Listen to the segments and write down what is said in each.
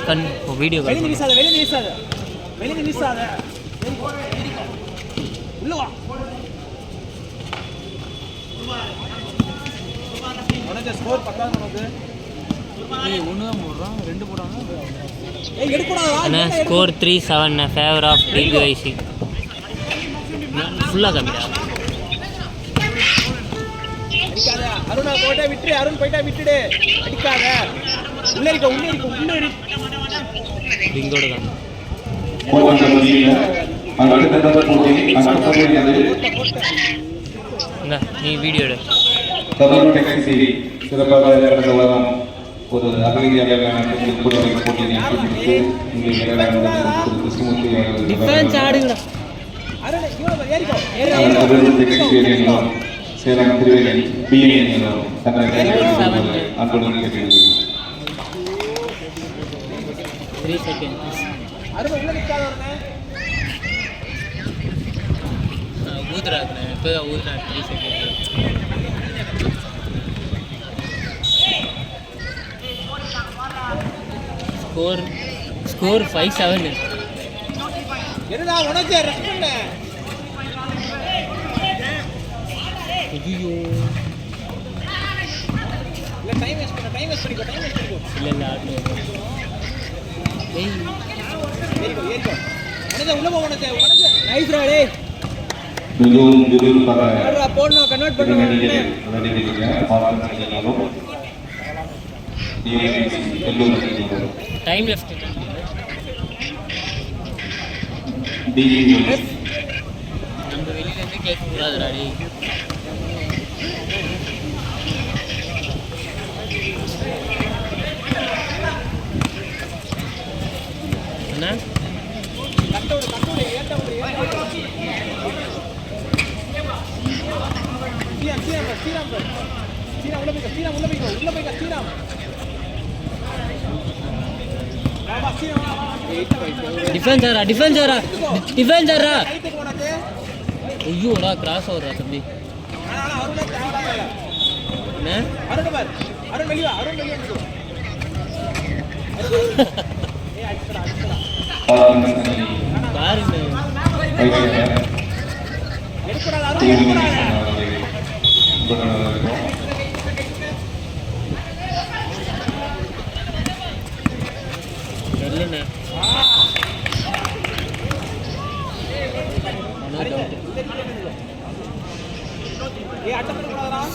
கண் வீடியோ வெளியே நிசாத உள்ள வா. உனக்கு ஸ்கோர் பத்தாது. ஒன்று தான் போடுறான், 2 போடுறாங்க. Score 3-7 favour of TPIC. ஃபுல்லாக கம்மியா அடிக்காத. அருணா போட்டா விட்டுரு, அருண் போயிட்டா விட்டுடு, அடிக்காத. உள்ளே இருக்க ரிங்கோட தான் நீ வீடியோ எடு. சிறப்பாக கடந்த வாரம் ஒரு அகதியாக டிஃபென்ஸ் ஆடுங்கடா. சேலம் திருவேலி பிஎன் அன்புடன் கேட்டு 3 seconds. ஊதுறாங்க இப்போ ஊதுறாங்க 3 seconds. ஸ்கோர் 5-7. என்னடா உனக்கு ரெஸ்பாண்ட் ஐயோ இல்ல டைம் வேஸ்ட் பண்ணிக்கோ இல்ல ஆட்டோ ஏய் ஏறிக்கோ உனக்கு உள்ள போ. உனக்கு நைஸ் ரா. டேய் மிகவும் பரவாயில்லை போடணும், கன்வர்ட் பண்ணணும். டைம் லெஃப்ட் நம்ம வெளியில இருந்து கேட்க கூடாதுடா. டேய் என்ன கட்டோடு ஏட்ட ஸ்ரீராம் உள்ள போய்க்க ஸ்ரீராம். டிஃபென்சரா ஐயோடா கிராஸ் ஓவரா தம்பி. என்ன அருண் வெளியே பாருங்க தெரியலண்ணே.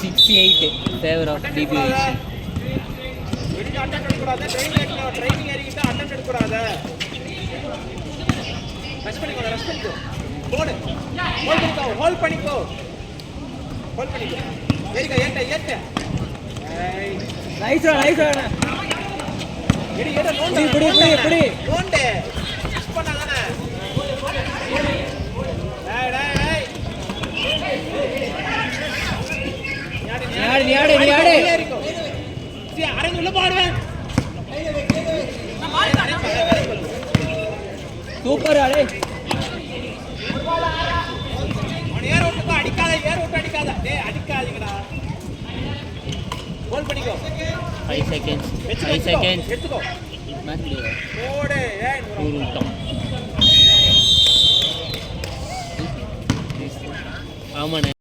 6-8 ஃபேவர் ஆஃப் டிபிஐசி. ட்ரைனிங் ஏறிக்கிட்டா அட்டெம்ப்ட் எடுக்கக்கூடாது. ரஷ் பண்ணிக்கோ. போடு. ஹோல்ட் பண்ணிக்கோ. ஏறிக்கோ. ஏட்ட நைஸ் ரா. எடி நோண்டு. இப்படி நோண்டு. மிஸ் பண்ணாதானே. நீ ஆடு. அரங்க உள்ள பாடுவேன். சூப்பர் ஆளே. ஏர் விட்டு அடிக்காத. டேய் அடிக்காதீங்கடா. கோல் பண்ணிக்கோ. 5 seconds. எடுத்துக்கோ. போடு. ஆமாண்ணே.